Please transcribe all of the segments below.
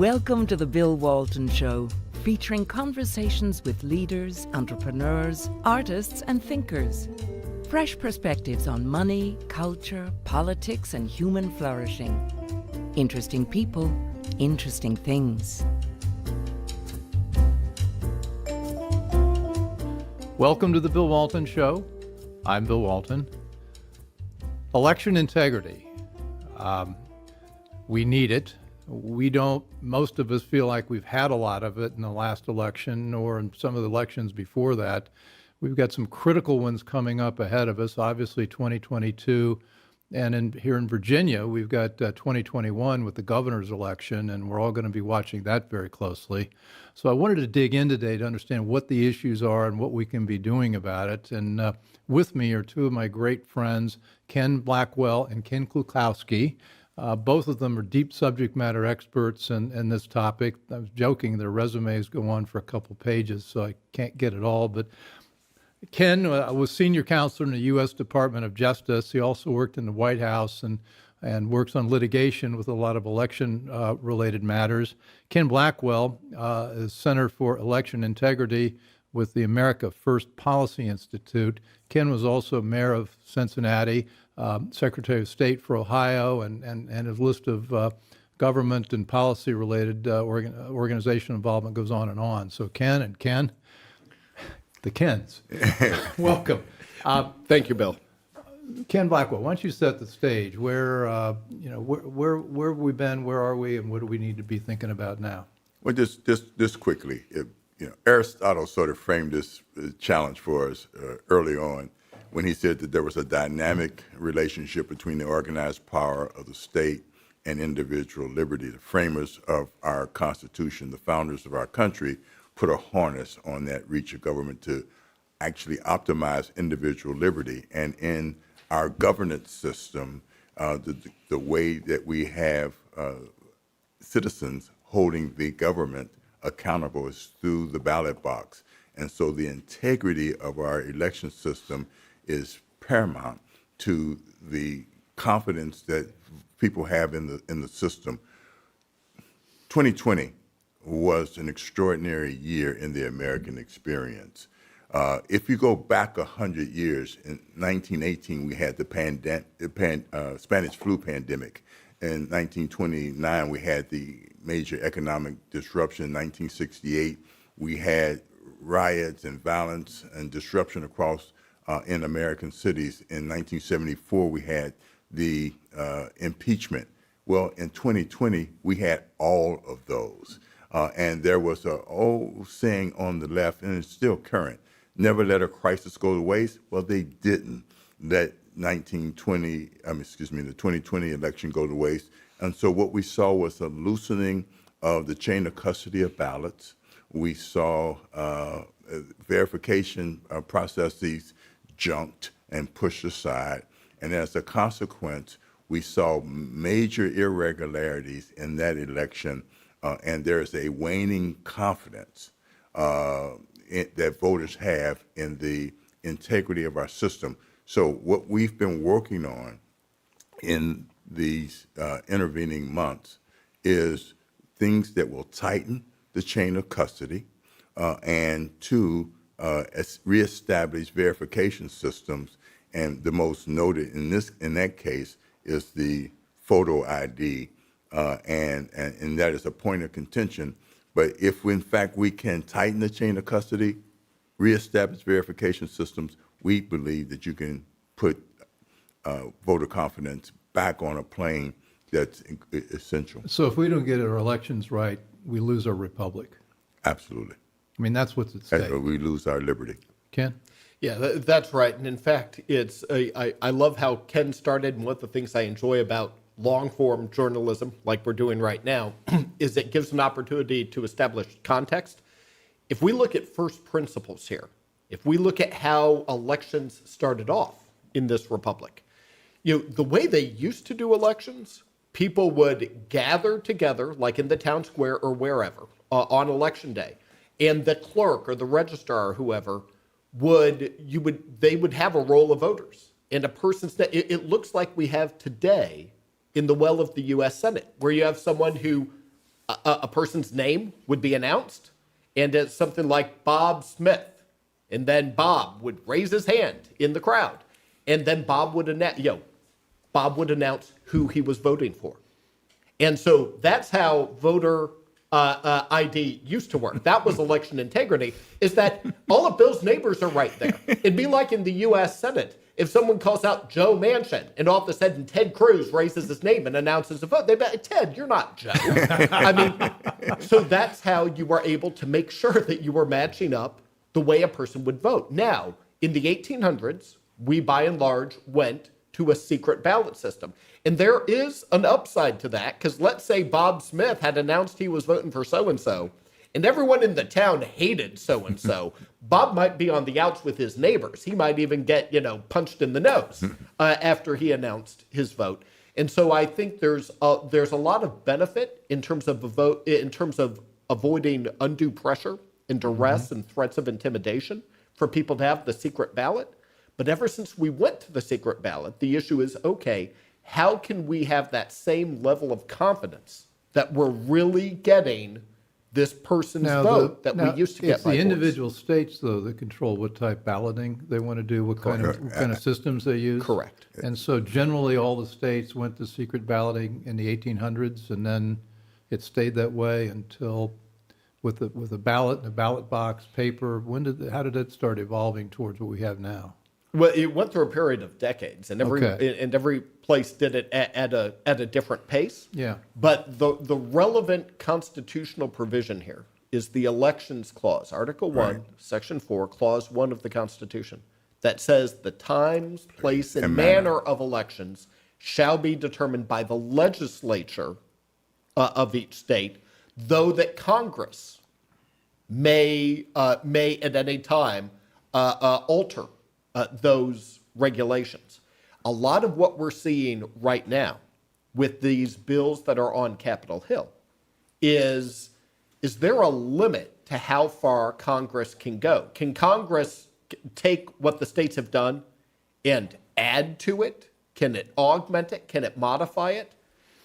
Welcome to the Bill Walton Show, featuring conversations with leaders, entrepreneurs, artists, and thinkers. Fresh perspectives on money, culture, politics, and human flourishing. Interesting people, interesting things. Welcome to the Bill Walton Show. I'm Bill Walton. Election integrity. We need it. Most of us feel like we've had a lot of it in the last election or in some of the elections before that. We've got some critical ones coming up ahead of us, obviously 2022. And here in Virginia, we've got 2021 with the governor's election, and we're all going to be watching that very closely. So I wanted to dig in today to understand what the issues are and what we can be doing about it. And with me are two of my great friends, Ken Blackwell and Ken Klukowski. Both of them are deep subject matter experts in this topic. I was joking, their resumes go on for a couple pages, so I can't get it all. But Ken was senior counselor in the U.S. Department of Justice. He also worked in the White House and works on litigation with a lot of election-related matters. Ken Blackwell is Center for Election Integrity with the America First Policy Institute. Ken was also mayor of Cincinnati, Secretary of State for Ohio, and his list of government and policy-related organization involvement goes on and on. So Ken and Ken, the Kens, welcome. Thank you, Bill. Ken Blackwell, why don't you set the stage? Where have we been? Where are we? And what do we need to be thinking about now? Well, just quickly, Aristotle sort of framed this challenge for us early on when he said that there was a dynamic relationship between the organized power of the state and individual liberty. The framers of our Constitution, the founders of our country, put a harness on that reach of government to actually optimize individual liberty. And in our governance system, the way that we have citizens holding the government accountable is through the ballot box. And so the integrity of our election system is paramount to the confidence that people have in the system. 2020 was an extraordinary year in the American experience. If you go back 100 years, in 1918 we had the Spanish flu pandemic. In 1929 we had the major economic disruption. In 1968 we had riots and violence and disruption across in American cities. In 1974 we had the impeachment. Well, in 2020 we had all of those. And there was an old saying on the left, and it's still current, never let a crisis go to waste. Well, they didn't let the 2020 election go to waste. And so what we saw was a loosening of the chain of custody of ballots. We saw verification processes junked and pushed aside. And as a consequence, we saw major irregularities in that election. And there is a waning confidence that voters have in the integrity of our system. So what we've been working on in these intervening months is things that will tighten the chain of custody and to reestablish verification systems. And the most noted in that case is the photo ID. And that is a point of contention. But if, in fact, we can tighten the chain of custody, reestablish verification systems, we believe that you can put voter confidence back on a plane that's essential. So if we don't get our elections right, we lose our republic. Absolutely. I mean, that's what's at stake. We lose our liberty. Ken? Yeah, that's right. And in fact, I love how Ken started, and one of the things I enjoy about long-form journalism, like we're doing right now, is it gives an opportunity to establish context. If we look at first principles here, if we look at how elections started off in this republic, the way they used to do elections, people would gather together, like in the town square or wherever, on election day, and the clerk or the registrar or whoever they would have a roll of voters, and a person's name. It looks like we have today in the well of the U.S. Senate, where you have someone who a person's name would be announced, and it's something like Bob Smith. And then Bob would raise his hand in the crowd. And then Bob would announce who he was voting for. And so that's how voter ID used to work. That was election integrity, is that all of Bill's neighbors are right there. It'd be like in the U.S. Senate. If someone calls out Joe Manchin and all of a sudden Ted Cruz raises his name and announces a vote, they'd be like, Ted, you're not Joe. I mean, so that's how you were able to make sure that you were matching up the way a person would vote. Now, in the 1800s, we by and large went to a secret ballot system. And there is an upside to that, because let's say Bob Smith had announced he was voting for so-and-so, and everyone in the town hated so-and-so. Bob might be on the outs with his neighbors. He might even get, punched in the nose after he announced his vote. And so I think there's a lot of benefit in terms of avoiding undue pressure and duress and threats of intimidation for people to have the secret ballot. But ever since we went to the secret ballot, the issue is, okay, how can we have that same level of confidence that we're really getting this person's vote that we used to get by It's the voice? individual states, though, that control what type balloting they want to do, what kind of systems they use. Correct. And so generally, all the states went to secret balloting in the 1800s, and then it stayed that way until with a ballot and a ballot box, paper. How did it start evolving towards what we have now? Well, it went through a period of decades, and every place did it at a different pace. Yeah. But the relevant constitutional provision here is the Elections Clause, Article 1, Section 4, Clause 1 of the Constitution, that says the times, place, and manner of elections shall be determined by the legislature of each state, though that Congress may at any time alter those regulations. A lot of what we're seeing right now with these bills that are on Capitol Hill is there a limit to how far Congress can go? Can Congress take what the states have done and add to it? Can it augment it? Can it modify it?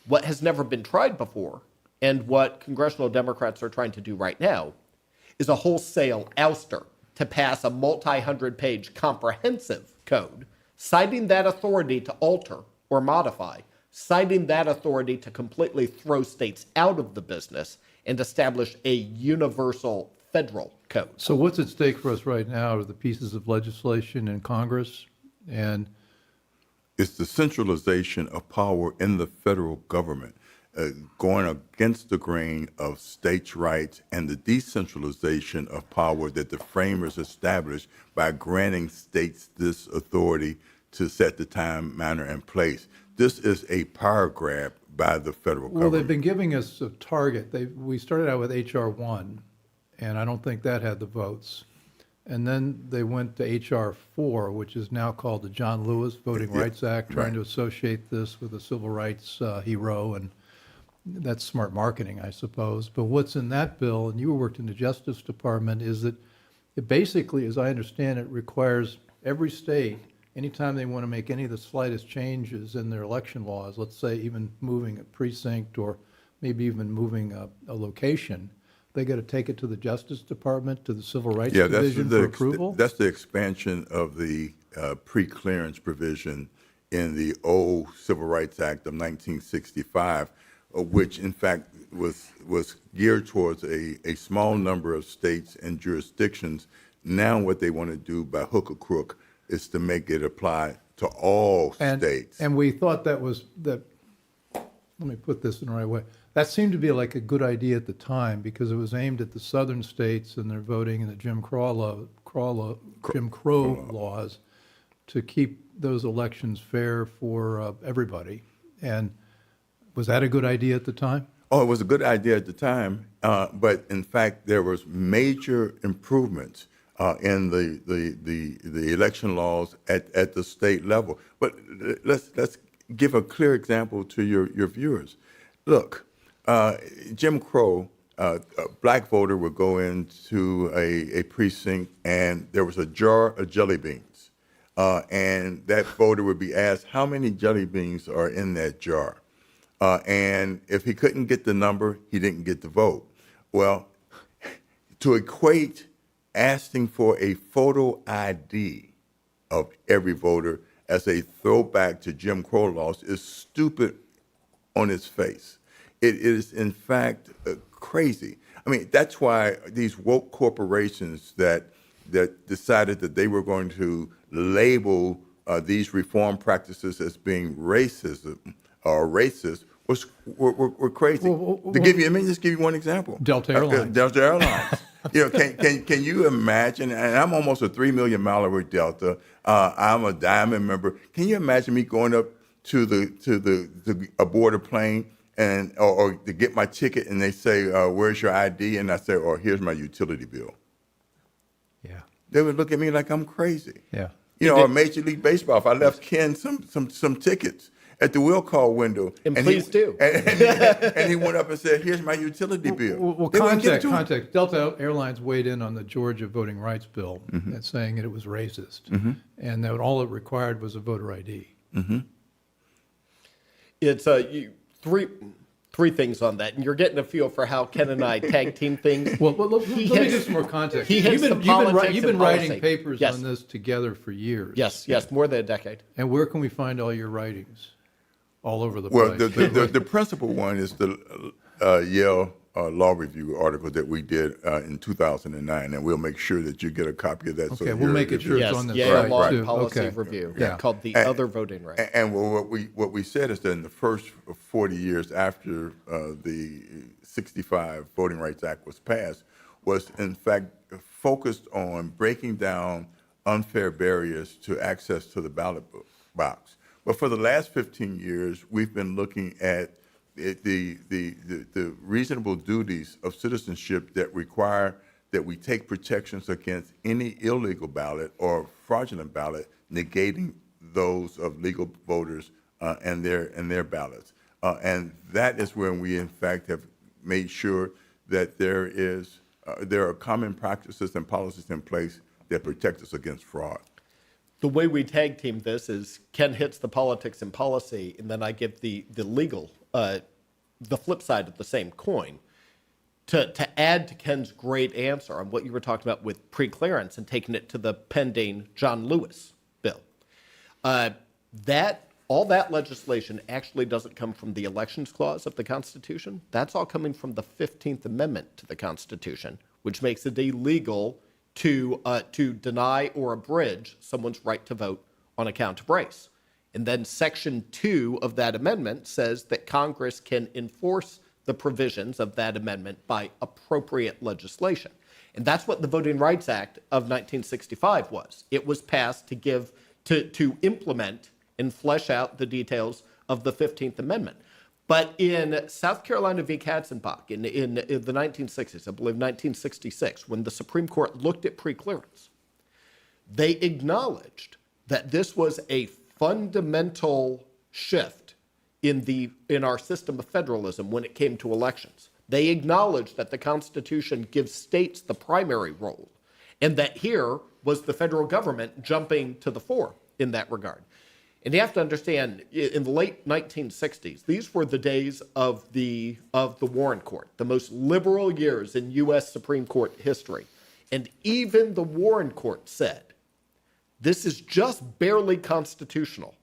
What has never been tried before, and what congressional Democrats are trying to do right now, is a wholesale ouster to pass a multi-hundred-page comprehensive code, citing that authority to alter or modify, citing that authority to completely throw states out of the business and establish a universal federal code. So what's at stake for us right now are the pieces of legislation in Congress, and It's the centralization of power in the federal government, going against the grain of states' rights and the decentralization of power that the framers established by granting states this authority to set the time, manner, and place. This is a power grab by the federal well, they've government. been giving us a target. We started out with H.R. 1, and I don't think that had the votes. And then they went to H.R. 4, which is now called the John Lewis Voting Rights Act, trying to associate this with a civil rights hero, and that's smart marketing, I suppose. But what's in that bill, and you worked in the Justice Department, is that it basically, as I understand it, requires every state, anytime they want to make any of the slightest changes in their election laws, let's say even moving a precinct or maybe even moving a location, they got to take it to the Justice Department, to the Civil Rights Division for approval? That's the expansion of the pre-clearance provision in the old Civil Rights Act of 1965, which in fact was geared towards a small number of states and jurisdictions. Now what they want to do by hook or crook is to make it apply to all states. And we thought that, let me put this in the right way. That seemed to be like a good idea at the time because it was aimed at the southern states and their voting and the Jim Crow laws to keep those elections fair for everybody. And was that a good idea at the time? Oh, it was a good idea at the time, but in fact, there was major improvements in the election laws at the state level. But let's give a clear example to your viewers. Look, Jim Crow, a black voter would go into a precinct and there was a jar of jelly beans, and that voter would be asked, how many jelly beans are in that jar? And if he couldn't get the number, he didn't get the vote. Well, to equate asking for a photo ID of every voter as a throwback to Jim Crow laws is stupid on its face. It is, in fact, crazy. I mean, that's why these woke corporations that decided that they were going to label these reform practices as being racism or racist were crazy. Let me just give you one example. Delta Airlines. Delta Airlines. Can you imagine? And I'm almost a 3 million miler with Delta. I'm a Diamond member. Can you imagine me going up to aboard a plane or to get my ticket, and they say, "Where's your ID?" And I say, "Oh, here's my utility bill." Yeah. They would look at me like I'm crazy. Yeah. Or Major League Baseball. If I left Ken some tickets at the will call window, and please do. And he went up and said, "Here's my utility bill." Well, context. Delta Airlines weighed in on the Georgia voting rights bill, and saying that it was racist, and that all it required was a voter ID. It's three things on that, and you're getting a feel for how Ken and I tag team things. Well, let me give some more context. You've been writing papers on this together for years. Yes, more than a decade. And where can we find all your writings? All over the Well, place. the principal one is the Yale Law Review article that we did in 2009, and we'll make sure that you get a copy of that. Okay, we'll make it sure it's on the Yale site Law too. Policy Review, called The Other Voting Rights. And what we said is that in the first 40 years after the 65 Voting Rights Act was passed, was in fact focused on breaking down unfair barriers to access to the ballot box. But for the last 15 years, we've been looking at the reasonable duties of citizenship that require that we take protections against any illegal ballot or fraudulent ballot, negating those of legal voters and their ballots. And that is when we, in fact, have made sure that there are common practices and policies in place that protect us against fraud. The way we tag team this is Ken hits the politics and policy, and then I give the legal, the flip side of the same coin. To add to Ken's great answer on what you were talking about with preclearance and taking it to the pending John Lewis bill, all that legislation actually doesn't come from the Elections Clause of the Constitution. That's all coming from the 15th Amendment to the Constitution, which makes it illegal to deny or abridge someone's right to vote on account of race. And then Section 2 of that amendment says that Congress can enforce the provisions of that amendment by appropriate legislation. And that's what the Voting Rights Act of 1965 was. It was passed to implement and flesh out the details of the 15th Amendment. But in South Carolina v. Katzenbach in the 1960s, I believe 1966, when the Supreme Court looked at preclearance, they acknowledged that this was a fundamental shift in our system of federalism when it came to elections. They acknowledged that the Constitution gives states the primary role, and that here was the federal government jumping to the fore in that regard. And you have to understand, in the late 1960s, these were the days of the Warren Court, the most liberal years in U.S. Supreme Court history. And even the Warren Court said, this is just barely constitutional.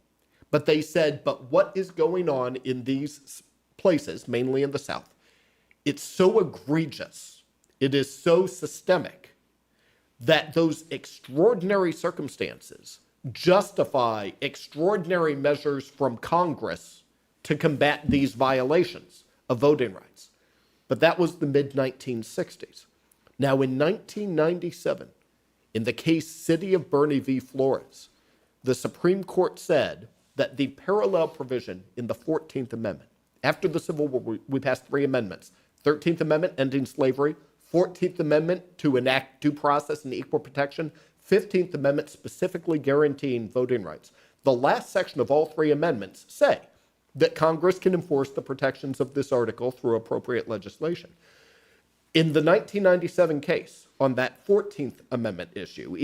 But they said, but what is going on in these places, mainly in the South, it's so egregious, it is so systemic, that those extraordinary circumstances justify extraordinary measures from Congress to combat these violations of voting rights. But that was the mid-1960s. Now, in 1997, in the case City of Bernie v. Flores, the Supreme Court said that the parallel provision in the 14th Amendment, after the Civil War, we passed 3 amendments. 13th Amendment, ending slavery. 14th Amendment, to enact due process and equal protection. 15th Amendment, specifically guaranteeing voting rights. The last section of all 3 amendments say that Congress can enforce the protections of this article through appropriate legislation. In the 1997 case on that 14th Amendment issue,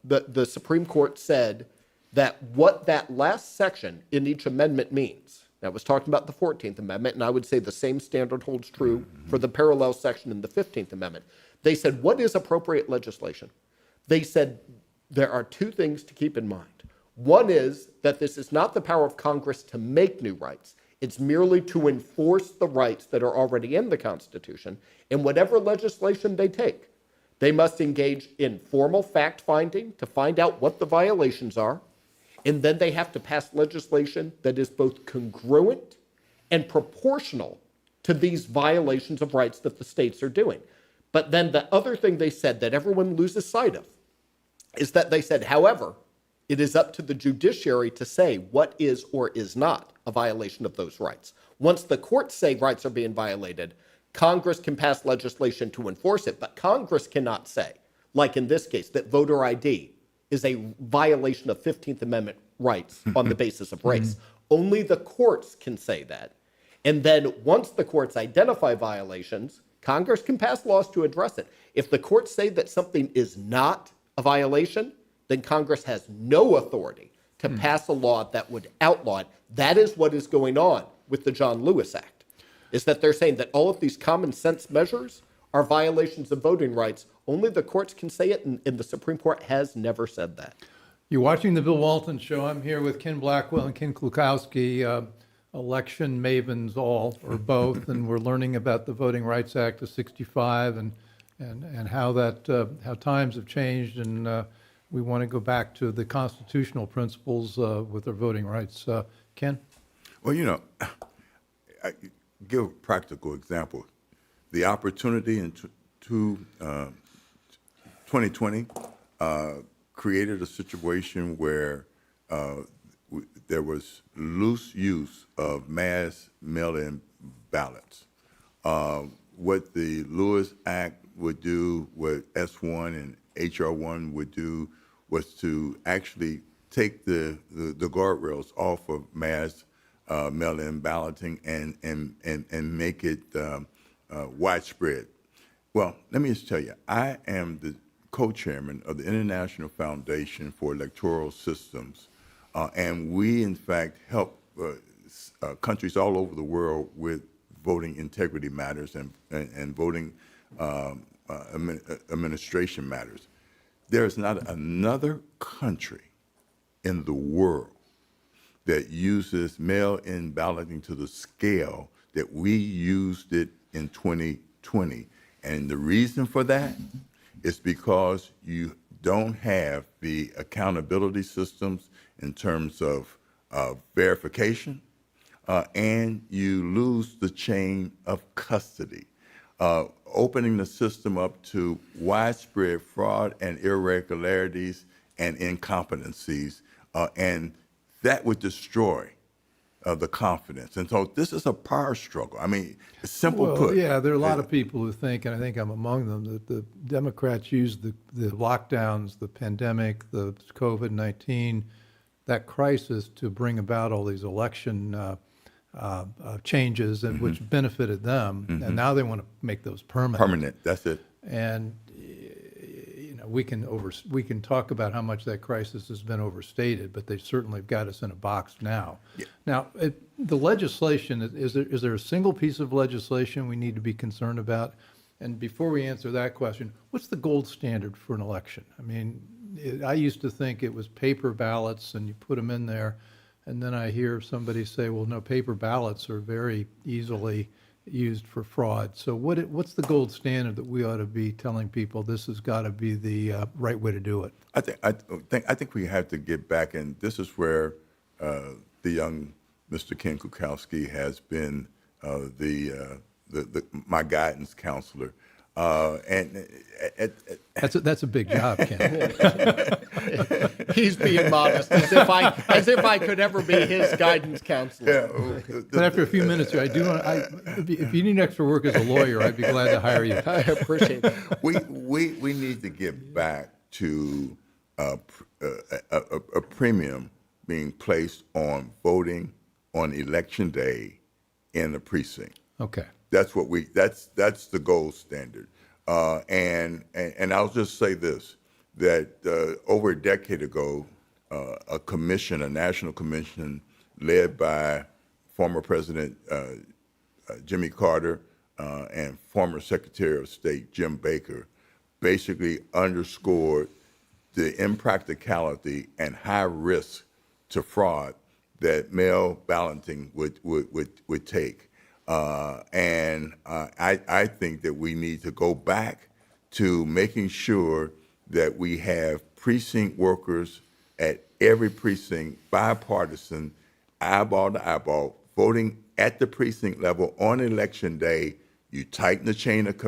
the Supreme Court said that what that last section in each amendment means. Now, it was talking about the 14th Amendment, and I would say the same standard holds true for the parallel section in the 15th Amendment. They said, what is appropriate legislation? They said there are two things to keep in mind. One is that this is not the power of Congress to make new rights. It's merely to enforce the rights that are already in the Constitution. And whatever legislation they take, they must engage in formal fact-finding to find out what the violations are. And then they have to pass legislation that is both congruent and proportional to these violations of rights that the states are doing. But then the other thing they said that everyone loses sight of is that they said, however, it is up to the judiciary to say what is or is not a violation of those rights. Once the courts say rights are being violated, Congress can pass legislation to enforce it, but Congress cannot say, like in this case, that voter ID is a violation of 15th Amendment rights on the basis of race. Only the courts can say that. And then once the courts identify violations, Congress can pass laws to address it. If the courts say that something is not a violation, then Congress has no authority to pass a law that would outlaw it. That is what is going on with the John Lewis Act, is that they're saying that all of these common sense measures are violations of voting rights. Only the courts can say it, and the Supreme Court has never said that. You're watching the Bill Walton Show. I'm here with Ken Blackwell and Ken Klukowski, election mavens all, or both, and we're learning about the Voting Rights Act of '65 and how how times have changed, and we want to go back to the constitutional principles with our voting rights. Ken? Well, I give a practical example. The opportunity in 2020 created a situation where there was loose use of mass mail-in ballots. What the Lewis Act would do, what S1 and HR1 would do, was to actually take the guardrails off of mass mail-in balloting and make it widespread. Well, let me just tell you, I am the co-chairman of the International Foundation for Electoral Systems, and we, in fact, help countries all over the world with voting integrity matters and voting administration matters. There is not another country in the world that uses mail-in balloting to the scale that we used it in 2020. And the reason for that is because you don't have the accountability systems in terms of verification, and you lose the chain of custody, opening the system up to widespread fraud and irregularities and incompetencies, and that would destroy the confidence. And so this is a power struggle. I mean, it's simple put. Yeah, there are a lot of people who think, and I think I'm among them, that the Democrats used the lockdowns, the pandemic, the COVID-19, that crisis to bring about all these election changes, and which benefited them, and now they want to make those permanent. Permanent, that's it. And we can talk about how much that crisis has been overstated, but they certainly have got us in a box now. Yeah. Now, the legislation, is there a single piece of legislation we need to be concerned about? And before we answer that question, what's the gold standard for an election? I mean, I used to think it was paper ballots and you put them in there, and then I hear somebody say, well, no, paper ballots are very easily used for fraud. So what's the gold standard that we ought to be telling people this has got to be the right way to do it? I think we have to get back, and this is where the young Mr. Ken Klukowski has been my guidance counselor. That's a big job, Ken. He's being modest, as if I could ever be his guidance counselor. Yeah. But after a few minutes here, if you need extra work as a lawyer, I'd be glad to hire you. I appreciate it. We need to get back to a premium being placed on voting on election day in the precinct. Okay. That's what that's the gold standard. And I'll just say this, that over a decade ago, a commission, a national commission led by former President Jimmy Carter and former Secretary of State Jim Baker, basically underscored the impracticality and high risk to fraud that mail balloting would take. I think that we need to go back to making sure that we have precinct workers at every precinct, bipartisan, eyeball to eyeball, voting at the precinct level on election day. You tighten the chain of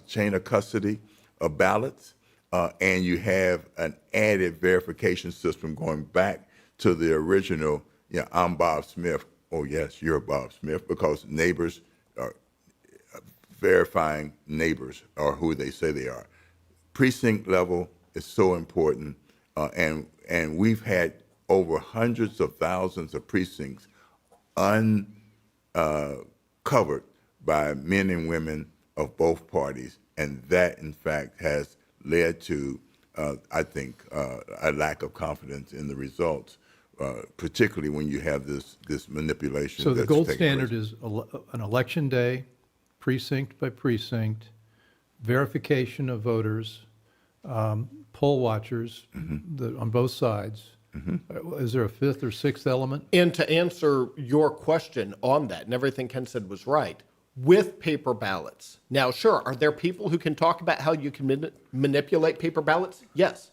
chain of custody of ballots, and you have an added verification system going back to the original, I'm Bob Smith. Oh, yes, you're Bob Smith, because neighbors are verifying neighbors are who they say they are. Precinct level is so important, and we've had over hundreds of thousands of precincts uncovered by men and women of both parties, and that, in fact, has led to, I think, a lack of confidence in the results, particularly when you have this manipulation. So the that's gold taking standard place. is an election day, precinct by precinct, verification of voters, poll watchers on both sides. Is there a fifth or sixth element? And to answer your question on that, and everything Ken said was right, with paper ballots. Now, sure, are there people who can talk about how you can manipulate paper ballots? Yes.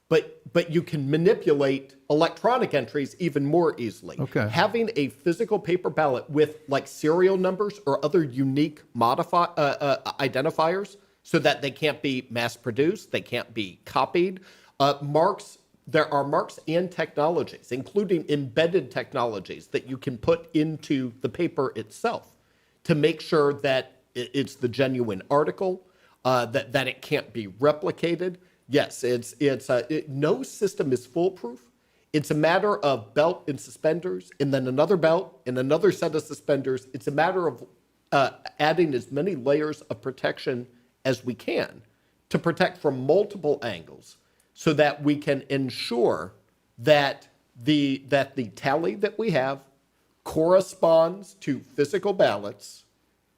But you can manipulate electronic entries even more easily. Okay. Having a physical paper ballot with like serial numbers or other unique identifiers so that they can't be mass produced, they can't be copied. There are marks and technologies, including embedded technologies that you can put into the paper itself to make sure that it's the genuine article, that it can't be replicated. Yes, no system is foolproof. It's a matter of belt and suspenders, and then another belt and another set of suspenders. It's a matter of adding as many layers of protection as we can to protect from multiple angles, so that we can ensure that the tally that we have corresponds to physical ballots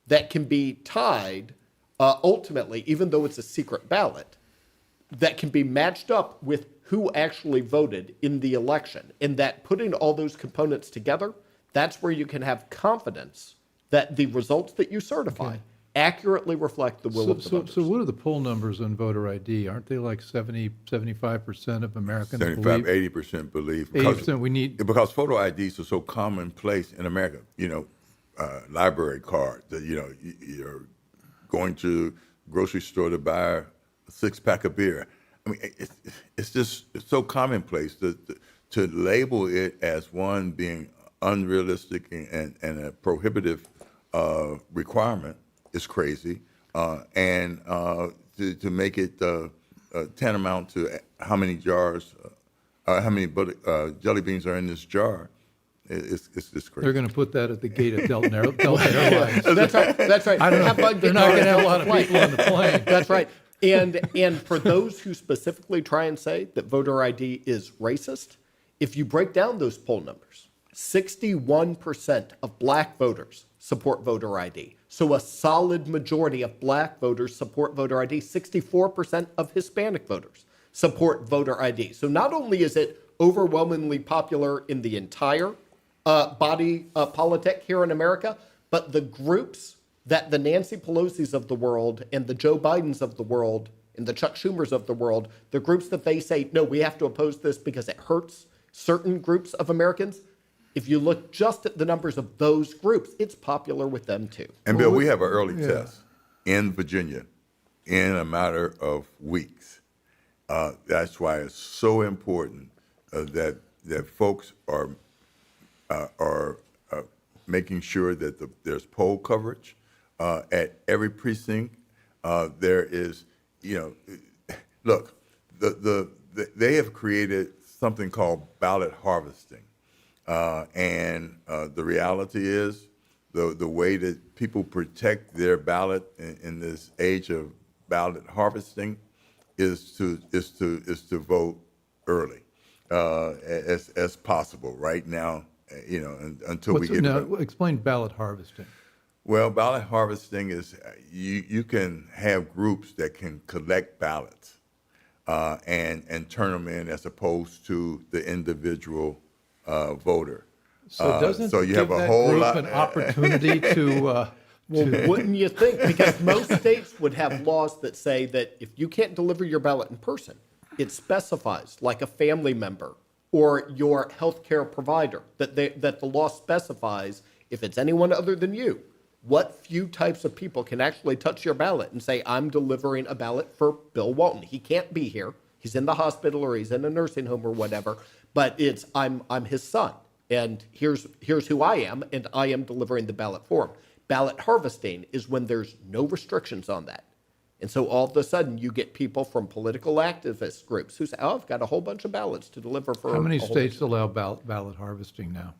that can be tied ultimately, even though it's a secret ballot, that can be matched up with who actually voted in the election. And that putting all those components together, that's where you can have confidence that the results that you certify accurately reflect the will of the voters. So what are the poll numbers on voter ID? Aren't they like 75% of Americans 75, believe? 80% believe. 80% we need. Because photo IDs are so commonplace in America. Library card, you're going to grocery store to buy a 6-pack of beer. I mean, it's so commonplace to label it as one being unrealistic and a prohibitive requirement is crazy, and to make it tantamount to how many jars, how many jelly beans are in this jar, it's just crazy. They're going to put that at the gate of Delta Airlines. That's right. I don't know. They're not going to have a lot of people on the plane. That's right. And for those who specifically try and say that voter ID is racist, if you break down those poll numbers, 61% of black voters support voter ID. So a solid majority of black voters support voter ID. 64% of Hispanic voters support voter ID. So not only is it overwhelmingly popular in the entire body politic here in America, but the groups that the Nancy Pelosi's of the world and the Joe Bidens of the world and the Chuck Schumers of the world, the groups that they say, no, we have to oppose this because it hurts certain groups of Americans. If you look just at the numbers of those groups, it's popular with them too. And Bill, we have an early test in Virginia in a matter of weeks. That's why it's so important that folks are making sure that there's poll coverage at every precinct. There is, look, they have created something called ballot harvesting. And the reality is the way that people protect their ballot in this age of ballot harvesting is to vote early. as possible right now. Until we get now, explain ballot harvesting. Well, ballot harvesting is you can have groups that can collect ballots and turn them in as opposed to the individual voter. So doesn't so you give have a that whole group lot an opportunity to Well, wouldn't you think? Because most states would have laws that say that if you can't deliver your ballot in person, it specifies, like a family member or your healthcare provider, that the law specifies if it's anyone other than you, what few types of people can actually touch your ballot and say, I'm delivering a ballot for Bill Walton. He can't be here. He's in the hospital or he's in a nursing home or whatever, but it's I'm his son. And here's who I am, and I am delivering the ballot for him. Ballot harvesting is when there's no restrictions on that. And so all of a sudden you get people from political activist groups who say, oh, I've got a whole bunch of ballots to deliver for. how many a whole states bunch allow ballot harvesting now?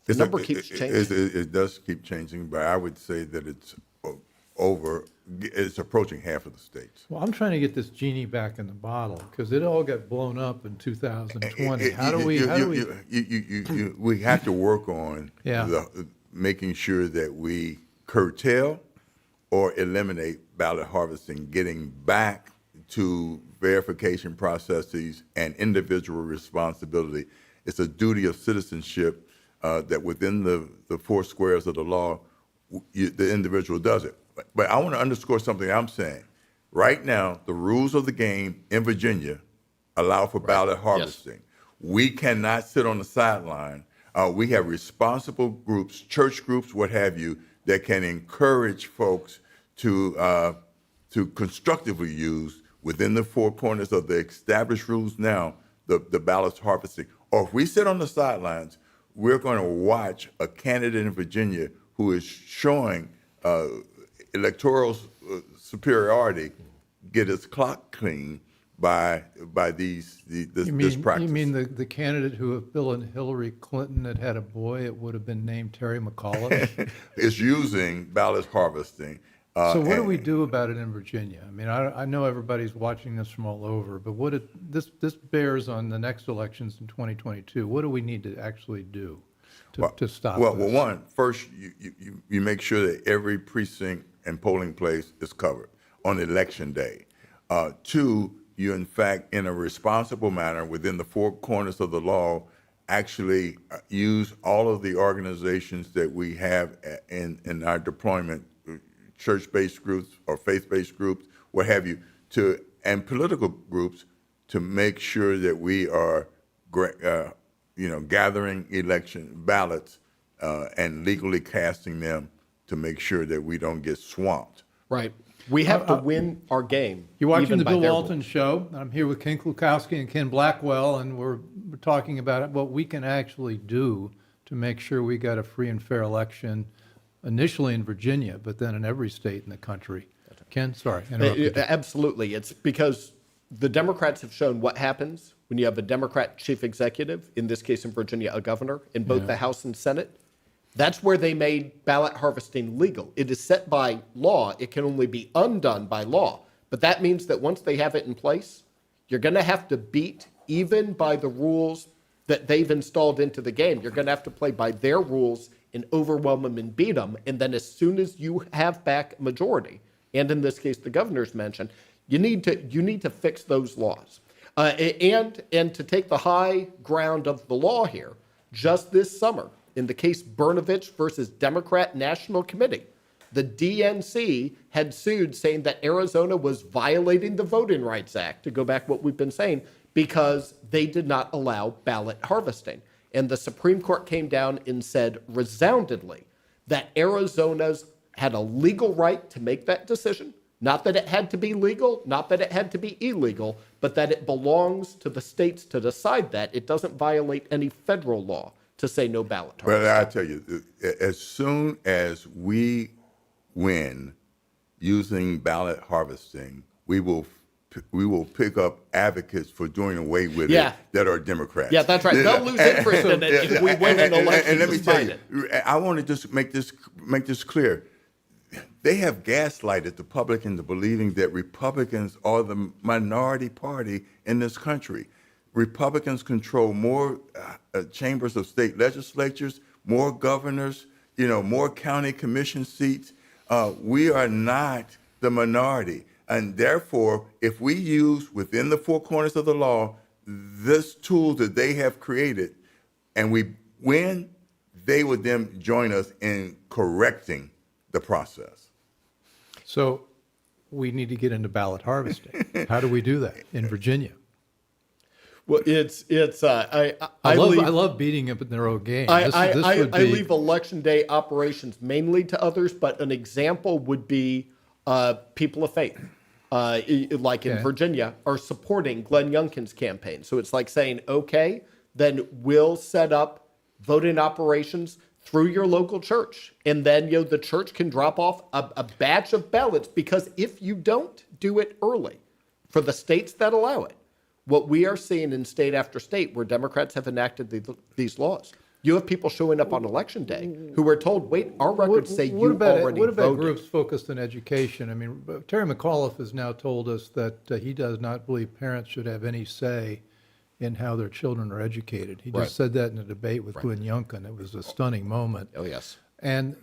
The number keeps changing. It does keep changing, but I would say that it's approaching half of the states. Well, I'm trying to get this genie back in the bottle because it all got blown up in 2020. How do we? We have to work on making sure that we curtail or eliminate ballot harvesting, getting back to verification processes and individual responsibility. It's a duty of citizenship that within the four squares of the law, the individual does it. But I want to underscore something I'm saying. Right now, the rules of the game in Virginia allow for ballot harvesting. Yes. We cannot sit on the sideline. We have responsible groups, church groups, what have you, that can encourage folks to constructively use within the four corners of the established rules now, the ballot harvesting. Or if we sit on the sidelines, we're going to watch a candidate in Virginia who is showing electoral superiority get his clock clean by this practice. You mean the candidate who, if Bill and Hillary Clinton had a boy, it would have been named Terry McAuliffe? Is using ballot harvesting. So what do we do about it in Virginia? I mean, I know everybody's watching this from all over, but this bears on the next elections in 2022. What do we need to actually do to stop this? Well, first, you make sure that every precinct and polling place is covered on election day. Two, you in fact, in a responsible manner within the four corners of the law, actually use all of the organizations that we have in our deployment, church-based groups or faith-based groups, what have you, and political groups to make sure that we are, gathering election ballots and legally casting them to make sure that we don't get swamped. Right. We have to win our game. You're watching the Bill Walton Show. I'm here with Ken Klukowski and Ken Blackwell, and we're talking about what we can actually do to make sure we got a free and fair election, initially in Virginia, but then in every state in the country. Ken, sorry, interrupted you. Absolutely. It's because the Democrats have shown what happens when you have a Democrat chief executive, in this case in Virginia, a governor, in both the House and Senate. That's where they made ballot harvesting legal. It is set by law. It can only be undone by law. But that means that once they have it in place, you're going to have to beat, even by the rules that they've installed into the game, you're going to have to play by their rules and overwhelm them and beat them. And then as soon as you have back a majority, and in this case the governor's mentioned, you need to fix those laws. And to take the high ground of the law here, just this summer, in the case Brnovich versus Democrat National Committee, the DNC had sued saying that Arizona was violating the Voting Rights Act, to go back what we've been saying, because they did not allow ballot harvesting. And the Supreme Court came down and said resoundingly that Arizona's had a legal right to make that decision. Not that it had to be legal, not that it had to be illegal, but that it belongs to the states to decide that. It doesn't violate any federal law to say no ballot harvesting. Well, I tell you, as soon as we win using ballot harvesting, we will pick up advocates for doing away with it that are Democrats. Yeah, that's right. They'll lose interest in it if we win an election. And let me tell you, I want to just make this clear. They have gaslighted the public into believing that Republicans are the minority party in this country. Republicans control more chambers of state legislatures, more governors, more county commission seats. We are not the minority. And therefore, if we use within the four corners of the law this tool that they have created and we win, they would then join us in correcting the process. So we need to get into ballot harvesting. How do we do that in Virginia? Well, I love beating them in their own game. I leave election day operations mainly to others, but an example would be people of faith, like in Virginia, are supporting Glenn Youngkin's campaign. So it's like saying, okay, then we'll set up voting operations through your local church. And then the church can drop off a batch of ballots, because if you don't do it early for the states that allow it, what we are seeing in state after state where Democrats have enacted these laws, you have people showing up on election day who are told, wait, our records say you already voted. What about groups focused on education? I mean, Terry McAuliffe has now told us that he does not believe parents should have any say in how their children are educated. He just said that in a debate with Glenn Youngkin. It was a stunning moment. Oh, yes. And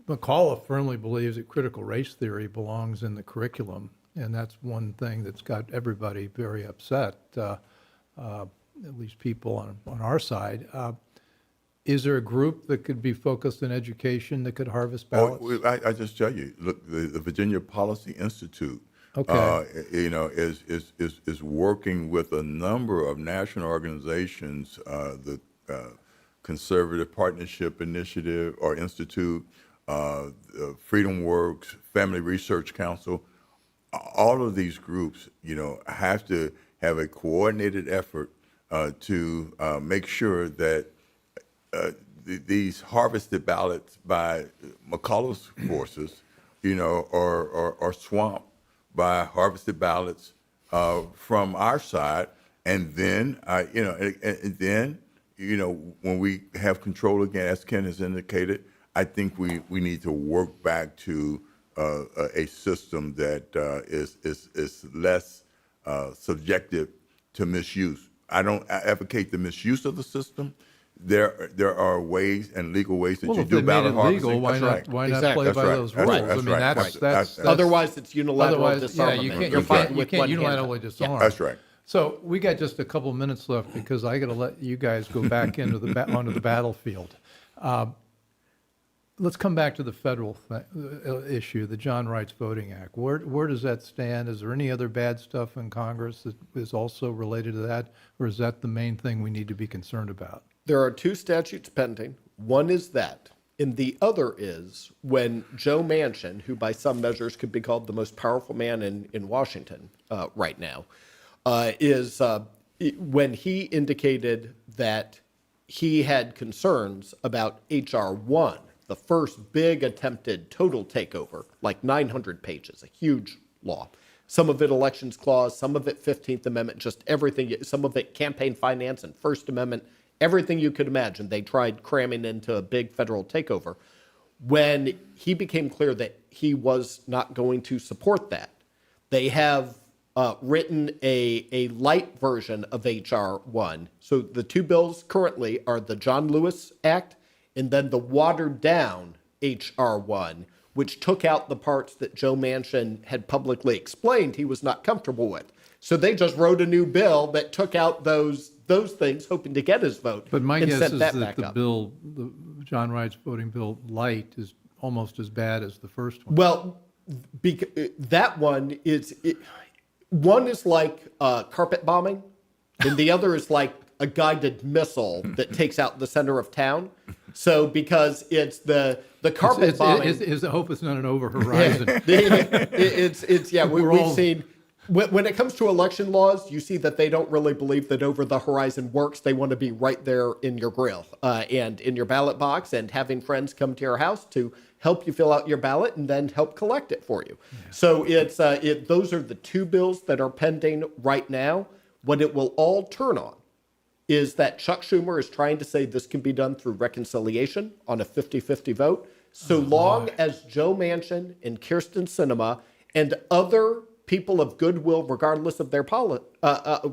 McAuliffe firmly believes that critical race theory belongs in the curriculum. And that's one thing that's got everybody very upset, at least people on our side. Is there a group that could be focused in education that could harvest ballots? I just tell you, look, the Virginia Policy Institute, is working with a number of national organizations, the Conservative Partnership Initiative or Institute, Freedom Works, Family Research Council. All of these groups, have to have a coordinated effort to make sure that these harvested ballots by McAuliffe's forces, are swamped by harvested ballots from our side, and then, when we have control again, as Ken has indicated, I think we need to work back to a system that is less subjective to misuse. I don't advocate the misuse of the system. There are ways and legal ways that you do ballot harvesting. Why not play by those rules? That's otherwise it's unilateral disarmament. You can't unilaterally disarm. That's right. So we got just a couple minutes left because I got to let you guys go back into onto the battlefield. Let's come back to the federal issue, the John Rights Voting Act. Where does that stand? Is there any other bad stuff in Congress that is also related to that, or is that the main thing we need to be concerned about? There are two statutes pending. One is that, and the other is when Joe Manchin, who by some measures could be called the most powerful man in Washington right now, when he indicated that he had concerns about H.R. 1, the first big attempted total takeover, like 900 pages, a huge law. Some of it elections clause, some of it 15th Amendment, just everything, some of it campaign finance and First Amendment, everything you could imagine. They tried cramming into a big federal takeover. When he became clear that he was not going to support that, they have written a light version of H.R. 1. So the two bills currently are the John Lewis Act and then the watered-down H.R. 1, which took out the parts that Joe Manchin had publicly explained he was not comfortable with. So they just wrote a new bill that took out those things, hoping to get his vote. But my guess is that the John Rights Voting Bill Light, is almost as bad as the first one. Well, that one is like carpet bombing, and the other is like a guided missile that takes out the center of town. So because it's the carpet bombing. His hope is not an over horizon. We've seen. When it comes to election laws, you see that they don't really believe that over the horizon works. They want to be right there in your grill and in your ballot box, and having friends come to your house to help you fill out your ballot and then help collect it for you. Yeah. So those are the two bills that are pending right now. What it will all turn on is that Chuck Schumer is trying to say this can be done through reconciliation on a 50-50 vote, so long as Joe Manchin and Kyrsten Sinema and other people of goodwill, regardless of their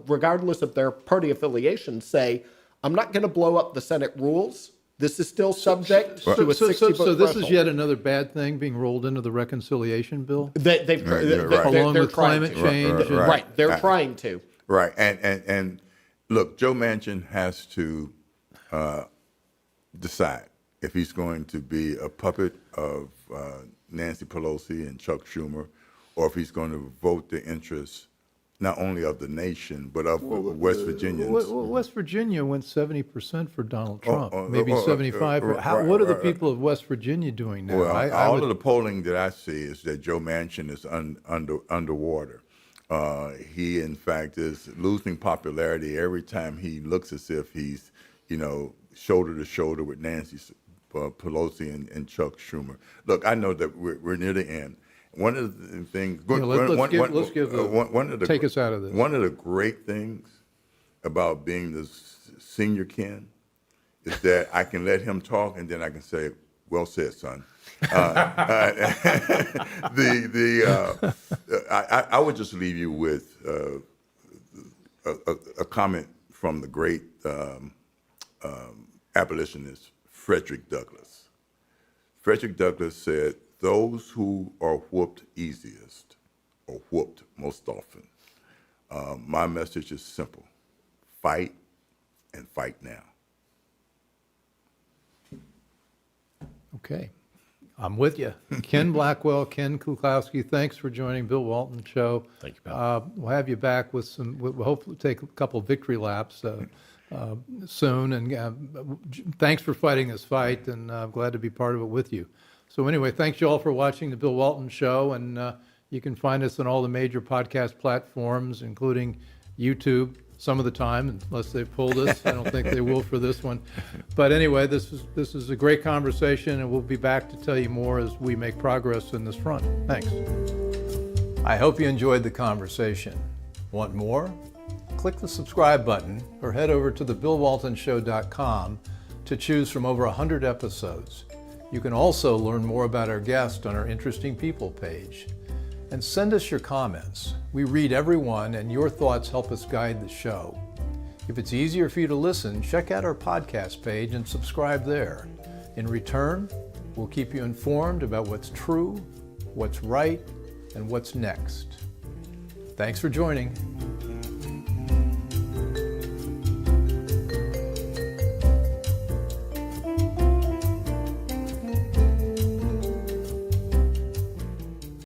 regardless of their party affiliation, say, I'm not going to blow up the Senate rules. This is still subject to a 60-vote So this is threshold. yet another bad thing being rolled into the reconciliation bill? They're Along with trying climate to. change? and- Right, they're trying to. Right, and look, Joe Manchin has to decide if he's going to be a puppet of Nancy Pelosi and Chuck Schumer, or if he's going to vote the interests not only of the nation but of West Virginians. West Virginia went 70% for Donald Trump, maybe oh, 75. What are the people of West Virginia doing now? Well, I all would- of the polling that I see is that Joe Manchin is underwater. He, in fact, is losing popularity every time he looks as if he's, shoulder to shoulder with Nancy Pelosi and Chuck Schumer. Look, I know that we're near the end. One of the things. Take us out of this. One of the great things about being the senior Ken is that I can let him talk, and then I can say, "Well said, son." I would just leave you with a comment from the great abolitionist Frederick Douglass. Frederick Douglass said, "Those who are whooped easiest are whooped most often." My message is simple: fight, and fight now. Okay. I'm with you. Ken Blackwell, Ken Klukowski, thanks for joining Bill Walton Show. Thank you, Bill. We'll have you back with we'll hopefully take a couple victory laps soon. And thanks for fighting this fight, and I'm glad to be part of it with you. So anyway, thanks you all for watching the Bill Walton Show, and you can find us on all the major podcast platforms, including YouTube, some of the time, unless they pulled us. I don't think they will for this one. But anyway, this is a great conversation, and we'll be back to tell you more as we make progress in this front. Thanks. I hope you enjoyed the conversation. Want more? Click the subscribe button or head over to thebillwaltonshow.com to choose from over 100 episodes. You can also learn more about our guest on our Interesting People page. And send us your comments. We read every one, and your thoughts help us guide the show. If it's easier for you to listen, check out our podcast page and subscribe there. In return, we'll keep you informed about what's true, what's right, and what's next. Thanks for joining.